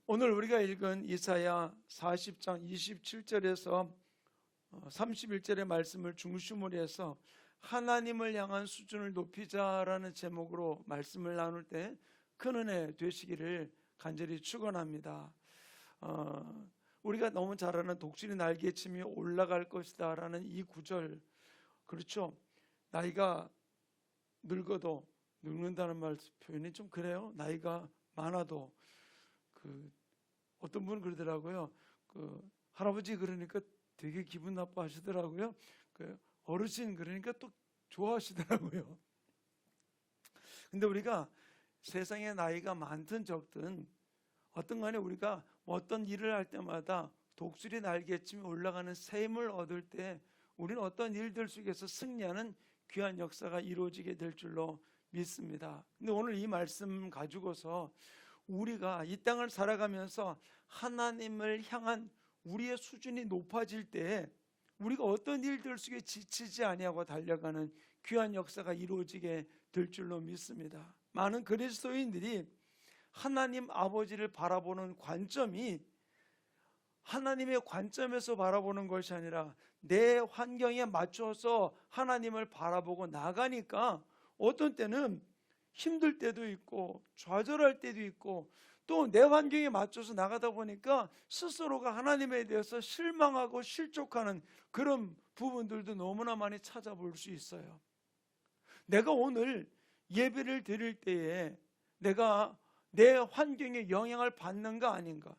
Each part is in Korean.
오늘 우리가 읽은 이사야 40장 27절에서 31절의 말씀을 중심으로 해서 하나님을 향한 수준을 높이자라는 제목으로 말씀을 나눌 때 큰 은혜 되시기를 간절히 축원합니다. 우리가 너무 잘 아는 독수리 날개침이 올라갈 것이다 라는 이 구절, 그렇죠? 나이가 늙어도, 늙는다는 말 표현이 좀 그래요. 나이가 많아도 어떤 분은 그러더라고요. 할아버지 그러니까 되게 기분 나빠하시더라고요. 어르신 그러니까 또 좋아하시더라고요. 근데 우리가 세상에 나이가 많든 적든 어떤 간에 우리가 어떤 일을 할 때마다 독수리 날개침이 올라가는 샘을 얻을 때 우리는 어떤 일들 속에서 승리하는 귀한 역사가 이루어지게 될 줄로 믿습니다. 근데 오늘 이 말씀 가지고서 우리가 이 땅을 살아가면서 하나님을 향한 우리의 수준이 높아질 때 우리가 어떤 일들 속에 지치지 아니하고 달려가는 귀한 역사가 이루어지게 될 줄로 믿습니다. 많은 그리스도인들이 하나님 아버지를 바라보는 관점이 하나님의 관점에서 바라보는 것이 아니라 내 환경에 맞춰서 하나님을 바라보고 나가니까 어떤 때는 힘들 때도 있고 좌절할 때도 있고 또 내 환경에 맞춰서 나가다 보니까 스스로가 하나님에 대해서 실망하고 실족하는 그런 부분들도 너무나 많이 찾아볼 수 있어요. 내가 오늘 예배를 드릴 때에 내가 내 환경에 영향을 받는가 아닌가,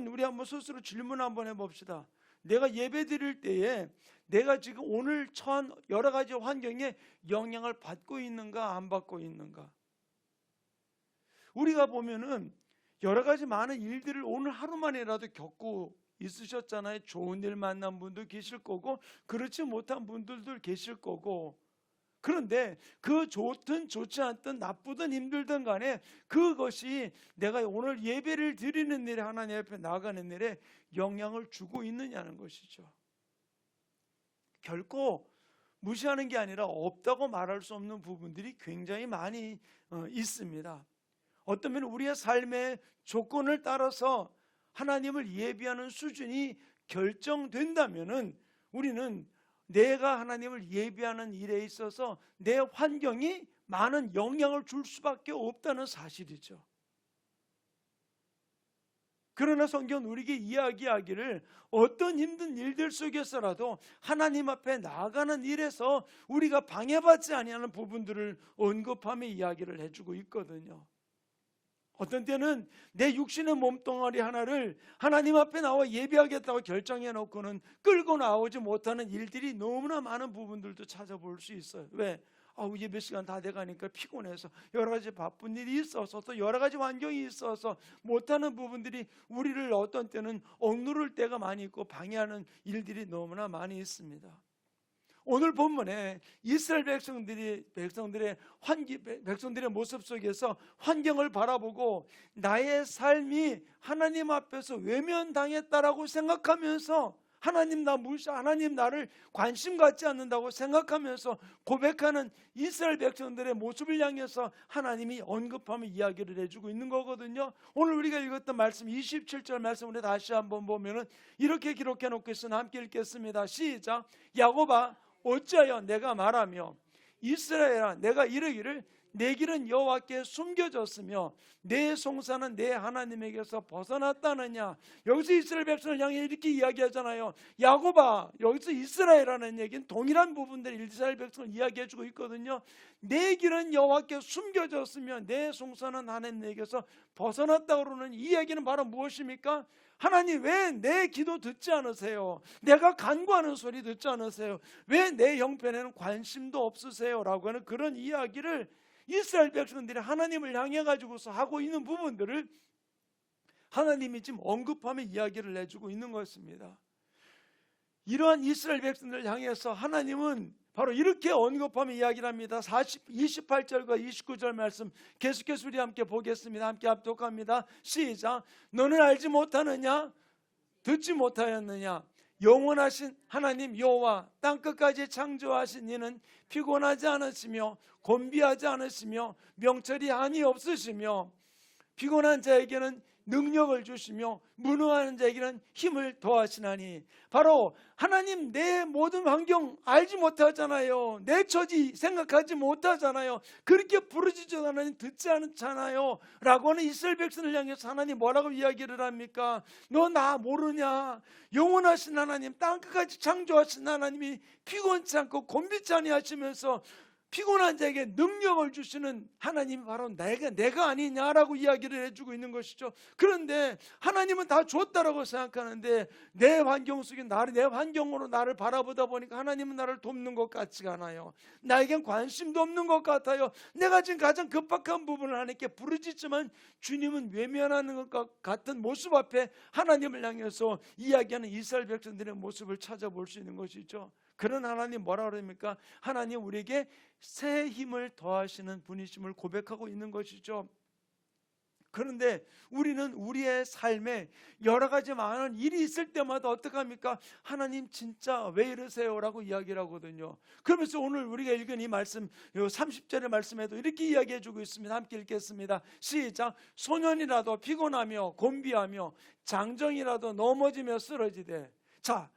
우리 한번 스스로 질문 한번 해봅시다. 내가 예배 드릴 때에 내가 지금 오늘 처한 여러 가지 환경에 영향을 받고 있는가 안 받고 있는가. 우리가 보면은 여러 가지 많은 일들을 오늘 하루만이라도 겪고 있으셨잖아요. 좋은 일 만난 분도 계실 거고 그렇지 못한 분들도 계실 거고, 그런데 그 좋든 좋지 않든 나쁘든 힘들든 간에 그것이 내가 오늘 예배를 드리는 일에 하나님 앞에 나아가는 일에 영향을 주고 있느냐는 것이죠. 결코 무시하는 게 아니라 없다고 말할 수 없는 부분들이 굉장히 많이 있습니다. 어떤 면은 우리의 삶의 조건을 따라서 하나님을 예배하는 수준이 결정된다면은 우리는 내가 하나님을 예배하는 일에 있어서 내 환경이 많은 영향을 줄 수밖에 없다는 사실이죠. 그러나 성경은 우리에게 이야기하기를 어떤 힘든 일들 속에서라도 하나님 앞에 나아가는 일에서 우리가 방해받지 아니하는 부분들을 언급하며 이야기를 해주고 있거든요. 어떤 때는 내 육신의 몸뚱아리 하나를 하나님 앞에 나와 예배하겠다고 결정해 놓고는 끌고 나오지 못하는 일들이 너무나 많은 부분들도 찾아볼 수 있어요. 왜? 예배 시간 다 돼가니까 피곤해서 여러 가지 바쁜 일이 있어서 또 여러 가지 환경이 있어서 못하는 부분들이 우리를 어떤 때는 억누를 때가 많이 있고 방해하는 일들이 너무나 많이 있습니다. 오늘 본문에 이스라엘 백성들의 모습 속에서 환경을 바라보고 나의 삶이 하나님 앞에서 외면당했다라고 생각하면서 하나님 나를 관심 갖지 않는다고 생각하면서 고백하는 이스라엘 백성들의 모습을 향해서 하나님이 언급하며 이야기를 해주고 있는 거거든요. 오늘 우리가 읽었던 말씀 27절 말씀을 다시 한번 보면은 이렇게 기록해 놓고 있으나 함께 읽겠습니다. 시작. 야곱아 어찌하여 내가 말하며 이스라엘아 내가 이르기를 내 길은 여호와께 숨겨졌으며 내 송사는 내 하나님에게서 벗어났다느냐. 여기서 이스라엘 백성을 향해 이렇게 이야기하잖아요. 야곱아, 여기서 이스라엘이라는 얘기는 동일한 부분들을 이스라엘 백성을 이야기해주고 있거든요. 내 길은 여호와께 숨겨졌으며 내 송사는 하나님에게서 벗어났다고 그러는 이 얘기는 바로 무엇입니까? 하나님 왜 내 기도 듣지 않으세요? 내가 간구하는 소리 듣지 않으세요? 왜 내 형편에는 관심도 없으세요? 라고 하는 그런 이야기를 이스라엘 백성들이 하나님을 향해 가지고서 하고 있는 부분들을 하나님이 지금 언급하며 이야기를 해주고 있는 것입니다. 이러한 이스라엘 백성들을 향해서 하나님은 바로 이렇게 언급하며 이야기를 합니다. 28절과 29절 말씀 계속해서 우리 함께 보겠습니다. 함께 합독합니다. 시작. 너는 알지 못하느냐? 듣지 못하였느냐? 영원하신 하나님 여호와 땅끝까지 창조하신 이는 피곤하지 않으시며 곤비하지 않으시며 명철이 한이 없으시며 피곤한 자에게는 능력을 주시며 무능한 자에게는 힘을 더하시나니. 바로 하나님 내 모든 환경 알지 못하잖아요. 내 처지 생각하지 못하잖아요. 그렇게 부르짖어도 하나님 듣지 않잖아요 라고 하는 이스라엘 백성을 향해서 하나님 뭐라고 이야기를 합니까? 너 나 모르냐? 영원하신 하나님, 땅끝까지 창조하신 하나님이 피곤치 않고 곤비치 아니하시면서 피곤한 자에게 능력을 주시는 하나님이 바로 내가 아니냐라고 이야기를 해주고 있는 것이죠. 그런데 하나님은 다 줬다라고 생각하는데 내 환경 속에 내 환경으로 나를 바라보다 보니까 하나님은 나를 돕는 것 같지가 않아요. 나에겐 관심도 없는 것 같아요. 내가 지금 가장 급박한 부분을 하나님께 부르짖지만 주님은 외면하는 것 같은 모습 앞에 하나님을 향해서 이야기하는 이스라엘 백성들의 모습을 찾아볼 수 있는 것이죠. 그런 하나님 뭐라 그럽니까? 하나님 우리에게 새 힘을 더하시는 분이심을 고백하고 있는 것이죠. 그런데 우리는 우리의 삶에 여러 가지 많은 일이 있을 때마다 어떻게 합니까? 하나님 진짜 왜 이러세요? 라고 이야기를 하거든요. 그러면서 오늘 우리가 읽은 이 말씀, 요 30절의 말씀에도 이렇게 이야기해 주고 있습니다. 함께 읽겠습니다. 시작. 소년이라도 피곤하며 곤비하며 장정이라도 넘어지며 쓰러지되. 자,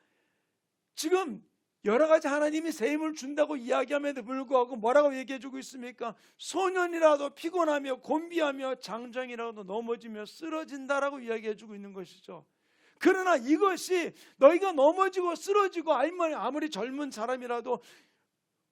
지금 여러 가지 하나님이 새 힘을 준다고 이야기함에도 불구하고 뭐라고 얘기해 주고 있습니까? 소년이라도 피곤하며 곤비하며 장정이라도 넘어지며 쓰러진다라고 이야기해 주고 있는 것이죠. 그러나 이것이 너희가 넘어지고 쓰러지고 아무리 젊은 사람이라도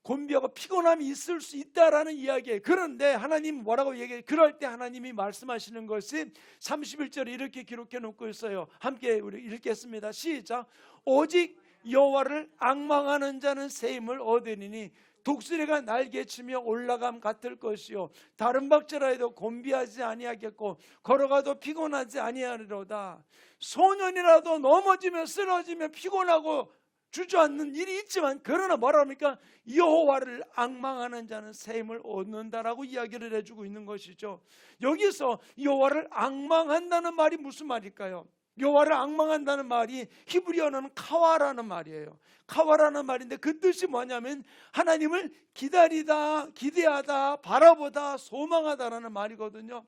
곤비하고 피곤함이 있을 수 있다라는 이야기예요. 그런데 하나님 뭐라고 얘기해요? 그럴 때 하나님이 말씀하시는 것이 31절에 이렇게 기록해 놓고 있어요. 함께 우리 읽겠습니다. 시작. 오직 여호와를 앙망하는 자는 새 힘을 얻으리니 독수리가 날개치며 올라감 같을 것이요 다른 박제라 해도 곤비하지 아니하겠고 걸어가도 피곤하지 아니하리로다. 소년이라도 넘어지며 쓰러지며 피곤하고 주저앉는 일이 있지만 그러나 뭐라 합니까? 여호와를 앙망하는 자는 새 힘을 얻는다라고 이야기를 해주고 있는 것이죠. 여기서 여호와를 앙망한다는 말이 무슨 말일까요? 여호와를 앙망한다는 말이 히브리어는 카와라는 말이에요. 카와라는 말인데 그 뜻이 뭐냐면 하나님을 기다리다, 기대하다, 바라보다, 소망하다라는 말이거든요.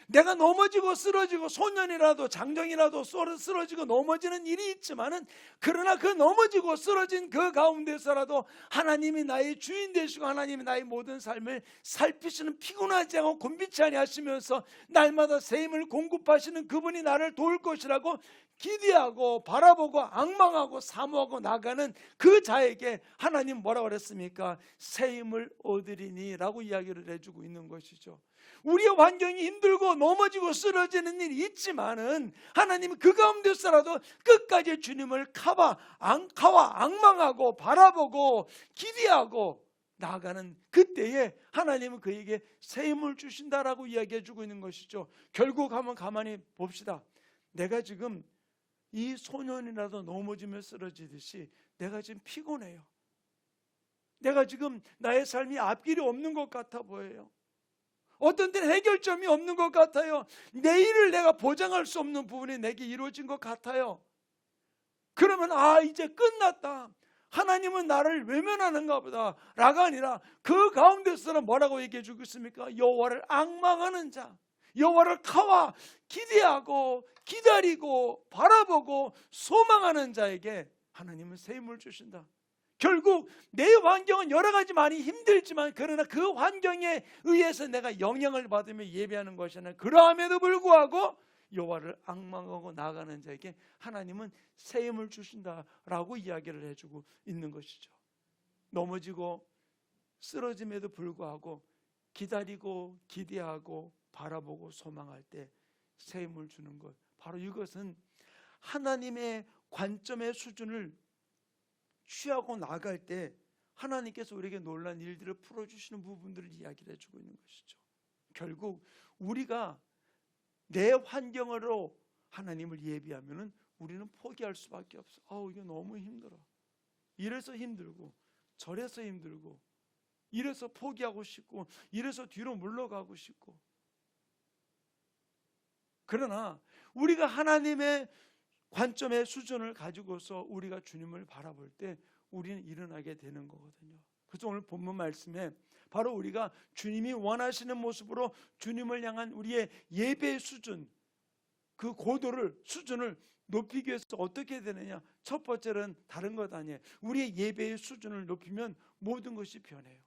내가 넘어지고 쓰러지고 소년이라도 장정이라도 쓰러지고 넘어지는 일이 있지만은 그러나 그 넘어지고 쓰러진 그 가운데서라도 하나님이 나의 주인 되시고 하나님이 나의 모든 삶을 살피시는 피곤하지 않고 곤비치 아니하시면서 날마다 새 힘을 공급하시는 그분이 나를 도울 것이라고 기대하고 바라보고 앙망하고 사모하고 나가는 그 자에게 하나님 뭐라고 그랬습니까? 새 힘을 얻으리니 라고 이야기를 해주고 있는 것이죠. 우리의 환경이 힘들고 넘어지고 쓰러지는 일이 있지만은 하나님은 그 가운데서라도 끝까지 주님을 앙망하고 바라보고 기대하고 나아가는 그때에 하나님은 그에게 새 힘을 주신다라고 이야기해 주고 있는 것이죠. 결국 한번 가만히 봅시다. 내가 지금 이 소년이라도 넘어지며 쓰러지듯이 내가 지금 피곤해요. 내가 지금 나의 삶이 앞길이 없는 것 같아 보여요. 어떤 때는 해결점이 없는 것 같아요. 내일을 내가 보장할 수 없는 부분이 내게 이루어진 것 같아요. 그러면 이제 끝났다. 하나님은 나를 외면하는가 보다 라가 아니라 그 가운데서는 뭐라고 얘기해 주고 있습니까? 여호와를 앙망하는 자, 여호와를 기대하고 기다리고 바라보고 소망하는 자에게 하나님은 새 힘을 주신다. 결국 내 환경은 여러 가지 많이 힘들지만 그러나 그 환경에 의해서 내가 영향을 받으며 예배하는 것이 아니라 그러함에도 불구하고 여호와를 앙망하고 나아가는 자에게 하나님은 새 힘을 주신다라고 이야기를 해주고 있는 것이죠. 넘어지고 쓰러짐에도 불구하고 기다리고 기대하고 바라보고 소망할 때 새 힘을 주는 것, 바로 이것은 하나님의 관점의 수준을 취하고 나갈 때 하나님께서 우리에게 놀라운 일들을 풀어주시는 부분들을 이야기를 해주고 있는 것이죠. 결국 우리가 내 환경으로 하나님을 예비하면 우리는 포기할 수밖에 없어. 이게 너무 힘들어. 이래서 힘들고 저래서 힘들고 이래서 포기하고 싶고 이래서 뒤로 물러가고 싶고. 그러나 우리가 하나님의 관점의 수준을 가지고서 우리가 주님을 바라볼 때 우리는 일어나게 되는 거거든요. 그래서 오늘 본문 말씀에 바로 우리가 주님이 원하시는 모습으로 주님을 향한 우리의 예배의 수준, 그 고도를, 수준을 높이기 위해서 어떻게 되느냐? 첫 번째는 다른 것 아니에요. 우리의 예배의 수준을 높이면 모든 것이 변해요.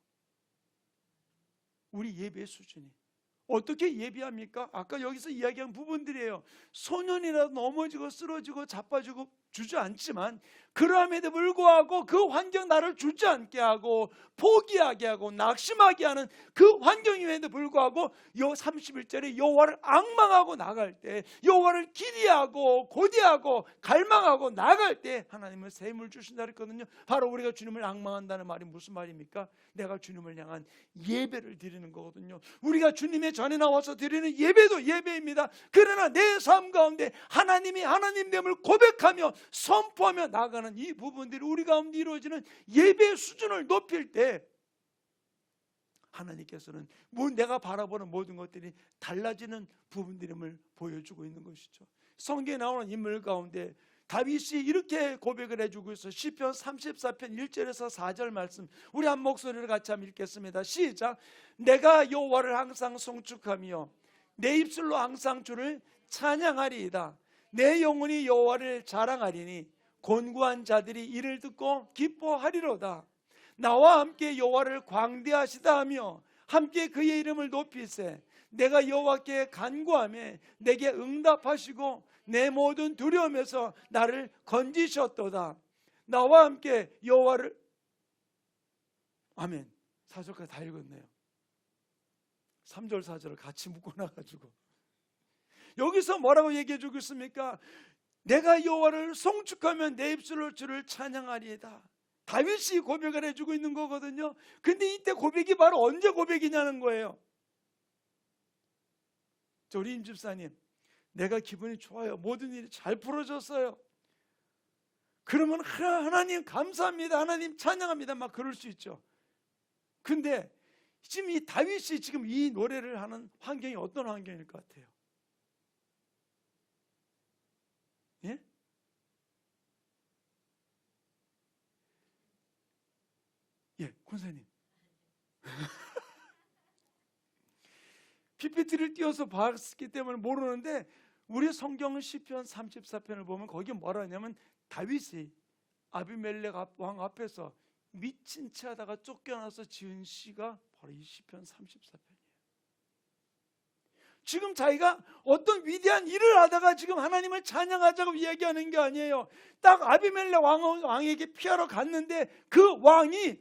우리 예배의 수준이 어떻게 예배합니까? 아까 여기서 이야기한 부분들이에요. 소년이라도 넘어지고 쓰러지고 자빠지고 주저앉지만 그럼에도 불구하고 그 환경 나를 주저앉게 하고 포기하게 하고 낙심하게 하는 그 환경임에도 불구하고 31절에 여호와를 앙망하고 나갈 때, 여호와를 기대하고 고대하고 갈망하고 나갈 때 하나님은 새 힘을 주신다 그랬거든요. 바로 우리가 주님을 앙망한다는 말이 무슨 말입니까? 내가 주님을 향한 예배를 드리는 거거든요. 우리가 주님의 전에 나와서 드리는 예배도 예배입니다. 그러나 내 삶 가운데 하나님이 하나님됨을 고백하며 선포하며 나가는 이 부분들이 우리 가운데 이루어지는 예배의 수준을 높일 때 하나님께서는 내가 바라보는 모든 것들이 달라지는 부분들임을 보여주고 있는 것이죠. 성경에 나오는 인물 가운데 다윗이 이렇게 고백을 해주고 있어. 시편 34편 1절에서 4절 말씀 우리 한 목소리를 같이 한번 읽겠습니다. 시작. 내가 여호와를 항상 송축하며 내 입술로 항상 주를 찬양하리이다. 내 영혼이 여호와를 자랑하리니 곤고한 자들이 이를 듣고 기뻐하리로다. 나와 함께 여호와를 광대하시다 하며 함께 그의 이름을 높이세. 내가 여호와께 간구하며 내게 응답하시고 내 모든 두려움에서 나를 건지셨도다. 나와 함께 여호와를 아멘. 4절까지 다 읽었네요. 3절 4절을 같이 묶어놔가지고 여기서 뭐라고 얘기해 주고 있습니까? 내가 여호와를 송축하면 내 입술로 주를 찬양하리이다. 다윗이 고백을 해주고 있는 거거든요. 근데 이때 고백이 바로 언제 고백이냐는 거예요. 우리 임 집사님, 내가 기분이 좋아요. 모든 일이 잘 풀어졌어요. 그러면 하나님 감사합니다. 하나님 찬양합니다. 막 그럴 수 있죠. 근데 지금 이 다윗이 지금 이 노래를 하는 환경이 어떤 환경일 것 같아요? 예? 예, 권사님. PPT를 띄워서 봤기 때문에 모르는데 우리 성경 시편 34편을 보면 거기 뭐라 하냐면 다윗이 아비멜렉 왕 앞에서 미친 채 하다가 쫓겨나서 지은 시가 바로 이 시편 34편이에요. 지금 자기가 어떤 위대한 일을 하다가 지금 하나님을 찬양하자고 이야기하는 게 아니에요. 딱 아비멜렉 왕에게 피하러 갔는데 그 왕이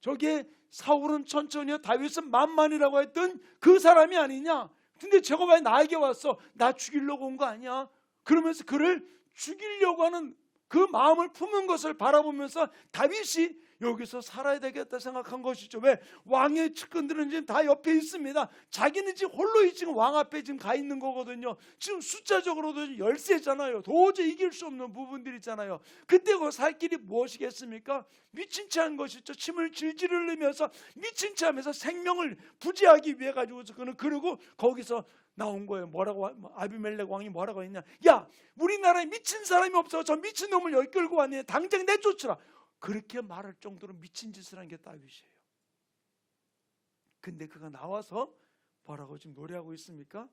저게 사울은 천천히요 다윗은 만만이라고 했던 그 사람이 아니냐. 근데 저거 왜 나에게 왔어? 나 죽이려고 온 거 아니야? 그러면서 그를 죽이려고 하는 그 마음을 품은 것을 바라보면서 다윗이 여기서 살아야 되겠다 생각한 것이죠. 왜? 왕의 측근들은 지금 다 옆에 있습니다. 자기는 지금 홀로 지금 왕 앞에 지금 가 있는 거거든요. 지금 숫자적으로도 열세잖아요. 도저히 이길 수 없는 부분들이 있잖아요. 그때 그 살 길이 무엇이겠습니까? 미친 채 한 것이죠. 침을 질질 흘리면서 미친 채 하면서 생명을 부지하기 위해 가지고서 그는 그러고 거기서 나온 거예요. 뭐라고 아비멜렉 왕이 뭐라고 했냐? 야, 우리나라에 미친 사람이 없어. 저 미친 놈을 여기 끌고 왔네. 당장 내쫓으라. 그렇게 말할 정도로 미친 짓을 한 게 다윗이에요. 근데 그가 나와서 뭐라고 지금 노래하고 있습니까?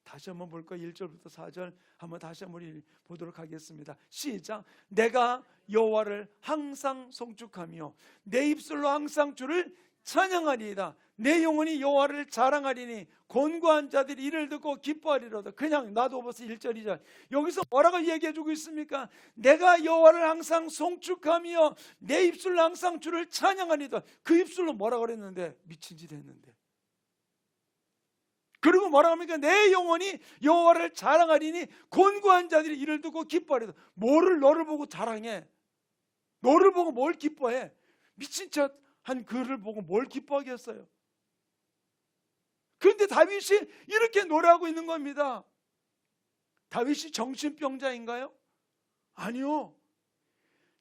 다시 한번 볼까요? 1절부터 4절 한번 다시 한번 보도록 하겠습니다. 시작. 내가 여호와를 항상 송축하며 내 입술로 항상 주를 찬양하리이다. 내 영혼이 여호와를 자랑하리니 곤고한 자들이 이를 듣고 기뻐하리로다. 그냥 놔둬보세요. 1절 2절 여기서 뭐라고 이야기해주고 있습니까? 내가 여호와를 항상 송축하며 내 입술로 항상 주를 찬양하리이다. 그 입술로 뭐라고 그랬는데? 미친 짓 했는데. 그리고 뭐라고 합니까? 내 영혼이 여호와를 자랑하리니 곤고한 자들이 이를 듣고 기뻐하리로다. 너를 보고 자랑해? 너를 보고 뭘 기뻐해? 미친 척 한 그를 보고 뭘 기뻐하겠어요? 그런데 다윗이 이렇게 노래하고 있는 겁니다. 다윗이 정신병자인가요? 아니요.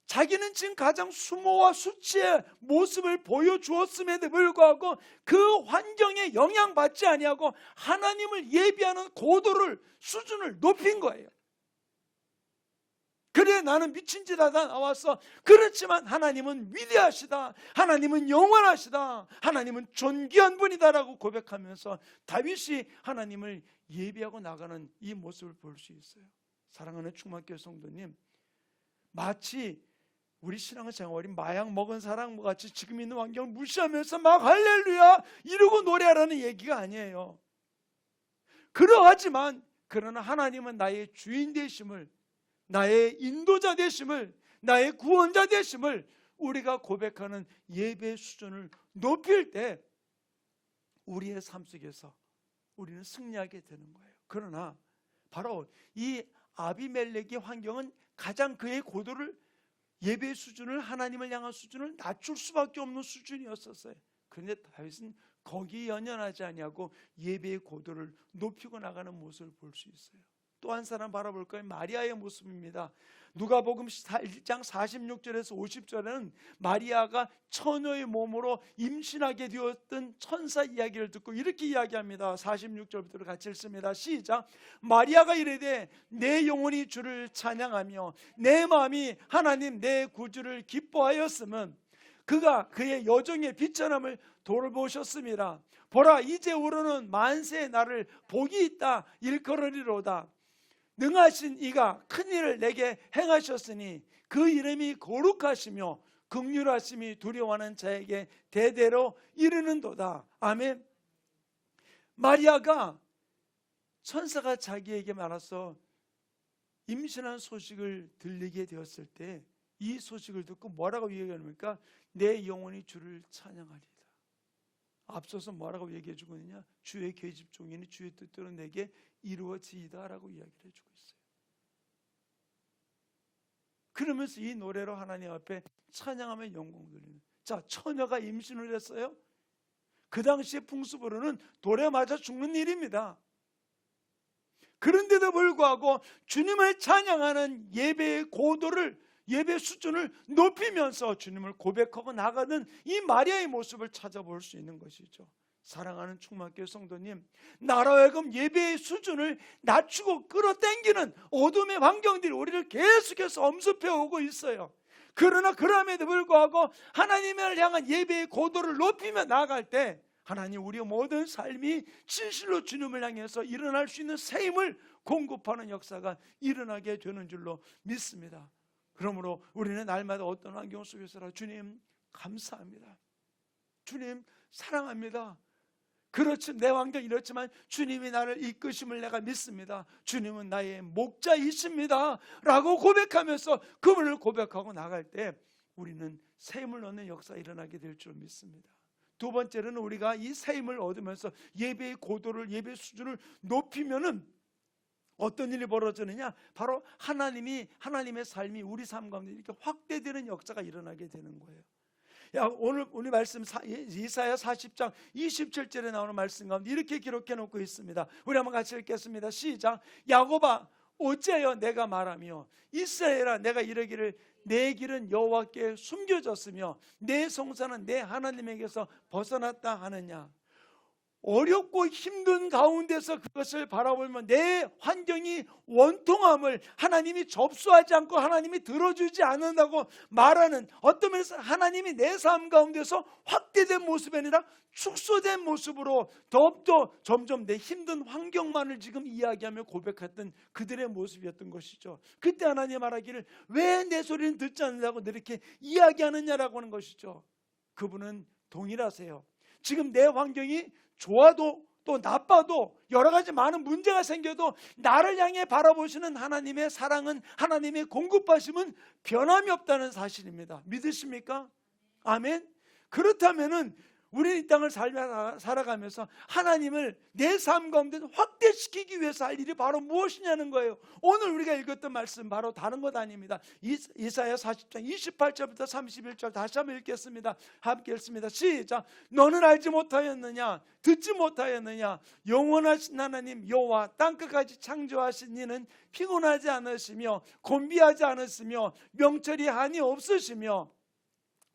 자기는 지금 가장 수모와 수치의 모습을 보여주었음에도 불구하고 그 환경에 영향받지 아니하고 하나님을 예비하는 고도를 수준을 높인 거예요. 그래 나는 미친 짓 하다 나왔어. 그렇지만 하나님은 위대하시다. 하나님은 영원하시다. 하나님은 존귀한 분이다라고 고백하면서 다윗이 하나님을 예배하고 나가는 이 모습을 볼 수 있어요. 사랑하는 충만교회 성도님, 마치 우리 신앙생활이 마약 먹은 사람과 같이 지금 있는 환경을 무시하면서 막 할렐루야 이러고 노래하라는 얘기가 아니에요. 그러하지만 그러나 하나님은 나의 주인 되심을, 나의 인도자 되심을, 나의 구원자 되심을 우리가 고백하는 예배 수준을 높일 때 우리의 삶 속에서 우리는 승리하게 되는 거예요. 그러나 바로 이 아비멜렉의 환경은 가장 그의 고도를, 예배 수준을, 하나님을 향한 수준을 낮출 수밖에 없는 수준이었었어요. 그런데 다윗은 거기에 연연하지 아니하고 예배의 고도를 높이고 나가는 모습을 볼 수 있어요. 또 한 사람 바라볼 거예요. 마리아의 모습입니다. 누가복음 1장 46절에서 50절에는 마리아가 처녀의 몸으로 임신하게 되었던 천사 이야기를 듣고 이렇게 이야기합니다. 46절부터 같이 읽습니다. 시작. 마리아가 이르되 내 영혼이 주를 찬양하며 내 마음이 하나님 내 구주를 기뻐하였으면 그가 그의 여종의 비천함을 돌보셨습니다. 보라 이제 오르는 만세의 날을 복이 있다 일컬으리로다. 능하신 이가 큰 일을 내게 행하셨으니 그 이름이 거룩하시며 긍휼하심이 두려워하는 자에게 대대로 이르는도다. 아멘. 마리아가 천사가 자기에게 말해서 임신한 소식을 들리게 되었을 때 이 소식을 듣고 뭐라고 얘기합니까? 내 영혼이 주를 찬양하리다. 앞서서 뭐라고 얘기해 주고 있느냐? 주의 계집 종이니 주의 뜻대로 내게 이루어지이다 라고 이야기를 해주고 있어요. 그러면서 이 노래로 하나님 앞에 찬양하며 영광 돌리는. 자, 처녀가 임신을 했어요. 그 당시에 풍습으로는 돌에 맞아 죽는 일입니다. 그런데도 불구하고 주님을 찬양하는 예배의 고도를, 예배 수준을 높이면서 주님을 고백하고 나가는 이 마리아의 모습을 찾아볼 수 있는 것이죠. 사랑하는 충만교회 성도님, 나로 하여금 예배의 수준을 낮추고 끌어당기는 어둠의 환경들이 우리를 계속해서 엄습해 오고 있어요. 그러나 그럼에도 불구하고 하나님을 향한 예배의 고도를 높이며 나아갈 때 하나님 우리의 모든 삶이 진실로 주님을 향해서 일어날 수 있는 새 힘을 공급하는 역사가 일어나게 되는 줄로 믿습니다. 그러므로 우리는 날마다 어떤 환경 속에서라 주님 감사합니다. 주님 사랑합니다. 그렇지 내 환경이 이렇지만 주님이 나를 이끄심을 내가 믿습니다. 주님은 나의 목자이십니다 라고 고백하면서 그분을 고백하고 나갈 때 우리는 새 힘을 얻는 역사가 일어나게 될 줄 믿습니다. 두 번째로는 우리가 이 새 힘을 얻으면서 예배의 고도를, 예배 수준을 높이면은 어떤 일이 벌어지느냐? 바로 하나님의 삶이 우리 삶 가운데 이렇게 확대되는 역사가 일어나게 되는 거예요. 오늘 우리 말씀 이사야 40장 27절에 나오는 말씀 가운데 이렇게 기록해 놓고 있습니다. 우리 한번 같이 읽겠습니다. 시작. 야곱아 어찌하여 내가 말하며 이스라엘아 내가 이르기를 내 길은 여호와께 숨겨졌으며 내 성사는 내 하나님에게서 벗어났다 하느냐. 어렵고 힘든 가운데서 그것을 바라보면 내 환경이 원통함을 하나님이 접수하지 않고 하나님이 들어주지 않는다고 말하는, 어떤 면에서 하나님이 내 삶 가운데서 확대된 모습이 아니라 축소된 모습으로 더욱더 점점 내 힘든 환경만을 지금 이야기하며 고백했던 그들의 모습이었던 것이죠. 그때 하나님 말하기를 왜 내 소리는 듣지 않는다고 이렇게 이야기하느냐라고 하는 것이죠. 그분은 동일하세요. 지금 내 환경이 좋아도 또 나빠도 여러 가지 많은 문제가 생겨도 나를 향해 바라보시는 하나님의 사랑은, 하나님의 공급하심은 변함이 없다는 사실입니다. 믿으십니까? 아멘. 그렇다면은 우리 이 땅을 살아가면서 하나님을 내 삶 가운데 확대시키기 위해서 할 일이 바로 무엇이냐는 거예요. 오늘 우리가 읽었던 말씀 바로 다른 것 아닙니다. 이사야 40장 28절부터 31절 다시 한번 읽겠습니다. 함께 읽습니다. 시작. 너는 알지 못하였느냐? 듣지 못하였느냐? 영원하신 하나님 여호와 땅끝까지 창조하신 이는 피곤하지 않으시며 곤비하지 않으시며 명철이 한이 없으시며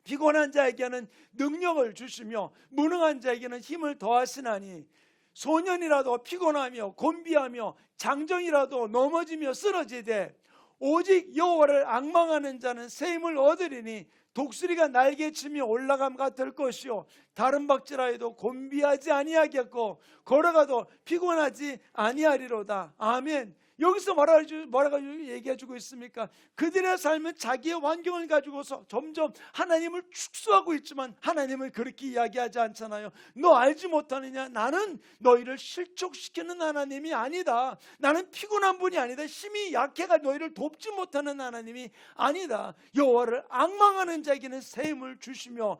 피곤한 자에게는 능력을 주시며 무능한 자에게는 힘을 더하시나니 소년이라도 피곤하며 곤비하며 장정이라도 넘어지며 쓰러지되 오직 여호와를 앙망하는 자는 새 힘을 얻으리니 독수리가 날개치며 올라감과 될 것이요 다른 박질하여도 곤비하지 아니하겠고 걸어가도 피곤하지 아니하리로다. 아멘. 여기서 뭐라고 얘기해주고 있습니까? 그들의 삶은 자기의 환경을 가지고서 점점 하나님을 축소하고 있지만 하나님은 그렇게 이야기하지 않잖아요. 너 알지 못하느냐? 나는 너희를 실족시키는 하나님이 아니다. 나는 피곤한 분이 아니다. 힘이 약해가 너희를 돕지 못하는 하나님이 아니다. 여호와를 앙망하는 자에게는 새 힘을 주시며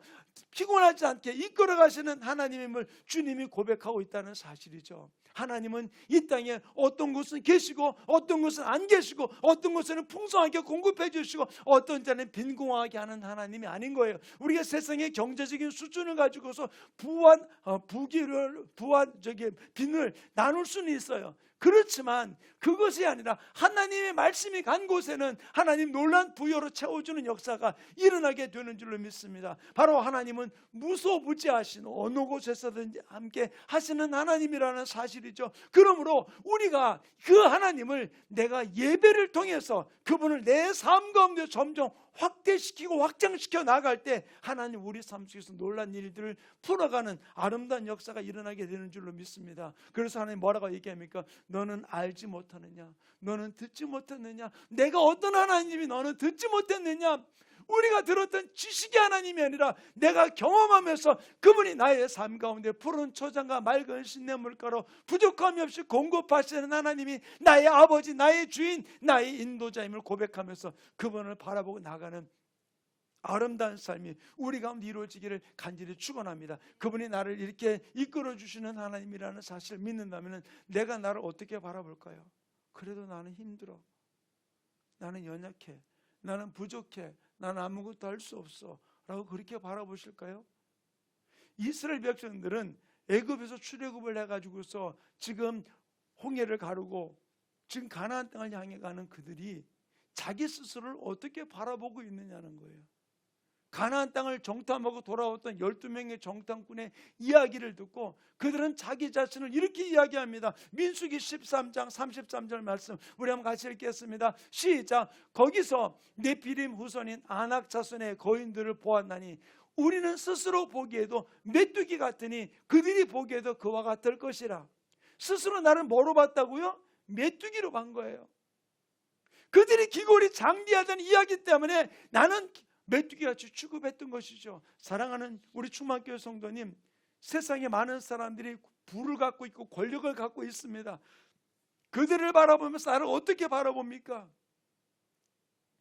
피곤하지 않게 이끌어 가시는 하나님임을 주님이 고백하고 있다는 사실이죠. 하나님은 이 땅에 어떤 곳은 계시고 어떤 곳은 안 계시고 어떤 곳에는 풍성하게 공급해 주시고 어떤 때는 빈궁하게 하는 하나님이 아닌 거예요. 우리가 세상의 경제적인 수준을 가지고서 빈을 나눌 수는 있어요. 그렇지만 그것이 아니라 하나님의 말씀이 간 곳에는 하나님 놀란 부여로 채워주는 역사가 일어나게 되는 줄로 믿습니다. 바로 하나님은 무소부지하신 어느 곳에서든지 함께 하시는 하나님이라는 사실이죠. 그러므로 우리가 그 하나님을 내가 예배를 통해서 그분을 내 삶 가운데 점점 확대시키고 확장시켜 나갈 때 하나님 우리 삶 속에서 놀란 일들을 풀어가는 아름다운 역사가 일어나게 되는 줄로 믿습니다. 그래서 하나님 뭐라고 얘기합니까? 너는 알지 못하느냐? 너는 듣지 못했느냐? 내가 어떤 하나님이 너는 듣지 못했느냐? 우리가 들었던 지식의 하나님이 아니라 내가 경험하면서 그분이 나의 삶 가운데 푸른 초장과 맑은 신냇물가로 부족함이 없이 공급하시는 하나님이 나의 아버지, 나의 주인, 나의 인도자임을 고백하면서 그분을 바라보고 나가는 아름다운 삶이 우리 가운데 이루어지기를 간절히 축원합니다. 그분이 나를 이렇게 이끌어 주시는 하나님이라는 사실을 믿는다면 내가 나를 어떻게 바라볼까요? 그래도 나는 힘들어, 나는 연약해, 나는 부족해, 나는 아무것도 할 수 없어 라고 그렇게 바라보실까요? 이스라엘 백성들은 애굽에서 출애굽을 해가지고서 지금 홍해를 가르고 지금 가나안 땅을 향해 가는 그들이 자기 스스로를 어떻게 바라보고 있느냐는 거예요. 가나안 땅을 정탐하고 돌아왔던 12명의 정탐꾼의 이야기를 듣고 그들은 자기 자신을 이렇게 이야기합니다. 민수기 13장 33절 말씀 우리 한번 같이 읽겠습니다. 시작. 거기서 네피림 후손인 아낙 자손의 거인들을 보았나니 우리는 스스로 보기에도 메뚜기 같으니 그들이 보기에도 그와 같을 것이라. 스스로 나를 뭐로 봤다고요? 메뚜기로 본 거예요. 그들이 기골이 장대하다는 이야기 때문에 나는 메뚜기같이 취급했던 것이죠. 사랑하는 우리 충만교회 성도님, 세상에 많은 사람들이 부를 갖고 있고 권력을 갖고 있습니다. 그들을 바라보면서 나를 어떻게 바라봅니까?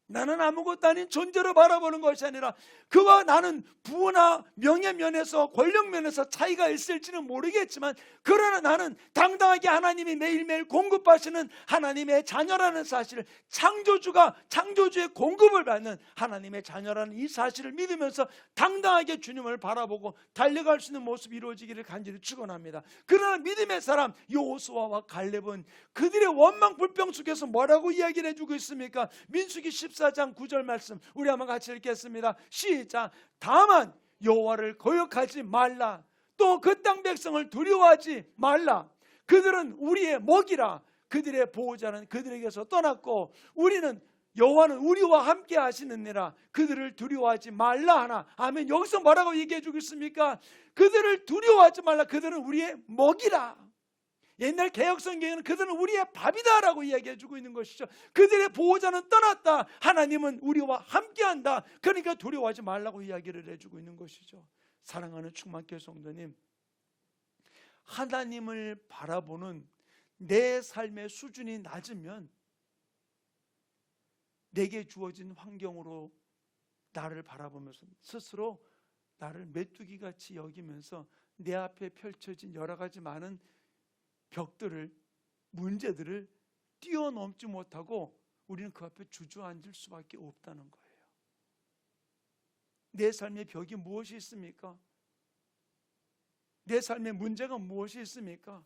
나는 아무것도 아닌 존재로 바라보는 것이 아니라 그와 나는 부나 명예 면에서 권력 면에서 차이가 있을지는 모르겠지만 그러나 나는 당당하게 하나님이 매일매일 공급하시는 하나님의 자녀라는 사실을 창조주의 공급을 받는 하나님의 자녀라는 이 사실을 믿으면서 당당하게 주님을 바라보고 달려갈 수 있는 모습이 이루어지기를 간절히 축원합니다. 그러나 믿음의 사람 여호수아와 갈렙은 그들의 원망 불평 속에서 뭐라고 이야기를 해주고 있습니까? 민수기 14장 9절 말씀 우리 한번 같이 읽겠습니다. 시작. 다만 여호와를 거역하지 말라. 또 그 땅 백성을 두려워하지 말라. 그들은 우리의 먹이라. 그들의 보호자는 그들에게서 떠났고 우리는 여호와는 우리와 함께 하시느니라. 그들을 두려워하지 말라 하나. 아멘. 여기서 뭐라고 얘기해 주고 있습니까? 그들을 두려워하지 말라. 그들은 우리의 먹이라. 옛날 개혁성경에는 그들은 우리의 밥이다라고 이야기해 주고 있는 것이죠. 그들의 보호자는 떠났다. 하나님은 우리와 함께한다. 그러니까 두려워하지 말라고 이야기를 해주고 있는 것이죠. 사랑하는 충만교회 성도님, 하나님을 바라보는 내 삶의 수준이 낮으면 내게 주어진 환경으로 나를 바라보면서 스스로 나를 메뚜기같이 여기면서 내 앞에 펼쳐진 여러 가지 많은 벽들을, 문제들을 뛰어넘지 못하고 우리는 그 앞에 주저앉을 수밖에 없다는 거예요. 내 삶의 벽이 무엇이 있습니까? 내 삶의 문제가 무엇이 있습니까?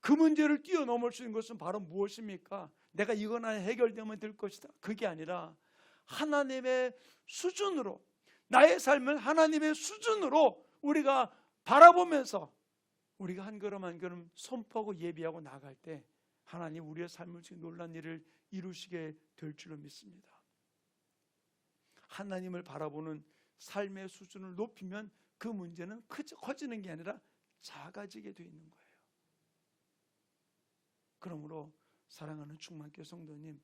그 문제를 뛰어넘을 수 있는 것은 바로 무엇입니까? 내가 이거나 해결되면 될 것이다. 그게 아니라 하나님의 수준으로, 나의 삶을 하나님의 수준으로 우리가 바라보면서 우리가 한 걸음 한 걸음 선포하고 예비하고 나갈 때 하나님 우리의 삶을 중에 놀란 일을 이루시게 될 줄로 믿습니다. 하나님을 바라보는 삶의 수준을 높이면 그 문제는 커지는 게 아니라 작아지게 돼 있는 거예요. 그러므로 사랑하는 충만교회 성도님,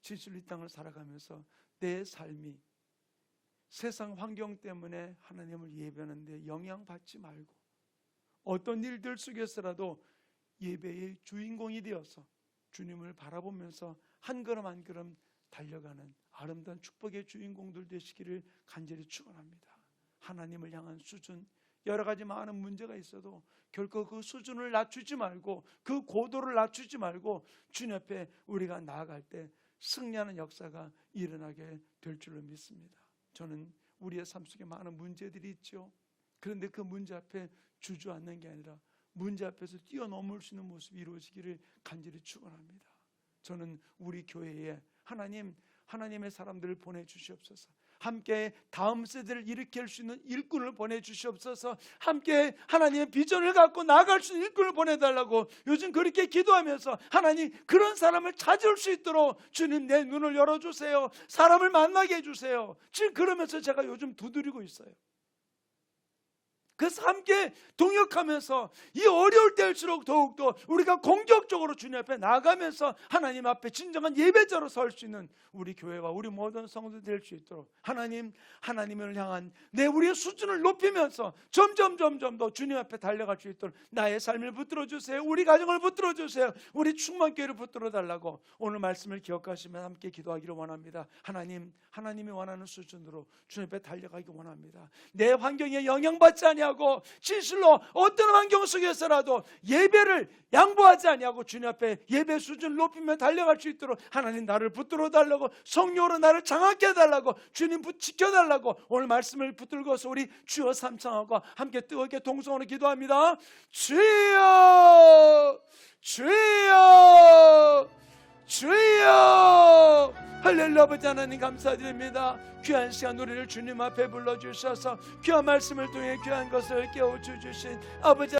진실로 이 땅을 살아가면서 내 삶이 세상 환경 때문에 하나님을 예배하는데 영향받지 말고 어떤 일들 속에서라도 예배의 주인공이 되어서 주님을 바라보면서 한 걸음 한 걸음 달려가는 아름다운 축복의 주인공들 되시기를 간절히 축원합니다. 하나님을 향한 수준, 여러 가지 많은 문제가 있어도 결코 그 수준을 낮추지 말고 그 고도를 낮추지 말고 주님 앞에 우리가 나아갈 때 승리하는 역사가 일어나게 될 줄로 믿습니다. 저는 우리의 삶 속에 많은 문제들이 있죠. 그런데 그 문제 앞에 주저앉는 게 아니라 문제 앞에서 뛰어넘을 수 있는 모습이 이루어지기를 간절히 축원합니다. 저는 우리 교회에 하나님의 사람들을 보내주시옵소서. 함께 다음 세대를 일으킬 수 있는 일꾼을 보내주시옵소서. 함께 하나님의 비전을 갖고 나아갈 수 있는 일꾼을 보내달라고 요즘 그렇게 기도하면서 하나님 그런 사람을 찾을 수 있도록 주님 내 눈을 열어주세요. 사람을 만나게 해주세요. 지금 그러면서 제가 요즘 두드리고 있어요. 그래서 함께 동역하면서 이 어려울 때일수록 더욱더 우리가 공격적으로 주님 앞에 나가면서 하나님 앞에 진정한 예배자로 설 수 있는 우리 교회와 우리 모든 성도들 될 수 있도록 하나님을 향한 우리의 수준을 높이면서 점점 더 주님 앞에 달려갈 수 있도록 나의 삶을 붙들어 주세요. 우리 가정을 붙들어 주세요. 우리 충만교회를 붙들어 달라고 오늘 말씀을 기억하시면 함께 기도하기를 원합니다. 하나님이 원하는 수준으로 주님 앞에 달려가기 원합니다. 내 환경에 영향받지 아니하고 진실로 어떤 환경 속에서라도 예배를 양보하지 아니하고 주님 앞에 예배 수준을 높이며 달려갈 수 있도록 하나님 나를 붙들어 달라고 성령으로 나를 장악해 달라고 주님 지켜달라고 오늘 말씀을 붙들고서 우리 주여 삼창하고 함께 뜨겁게 동성으로 기도합니다. 주여 주여 주여. 할렐루야. 아버지 하나님 감사드립니다. 귀한 시간 우리를 주님 앞에 불러주셔서 귀한 말씀을 통해 귀한 것을 깨워주신 아버지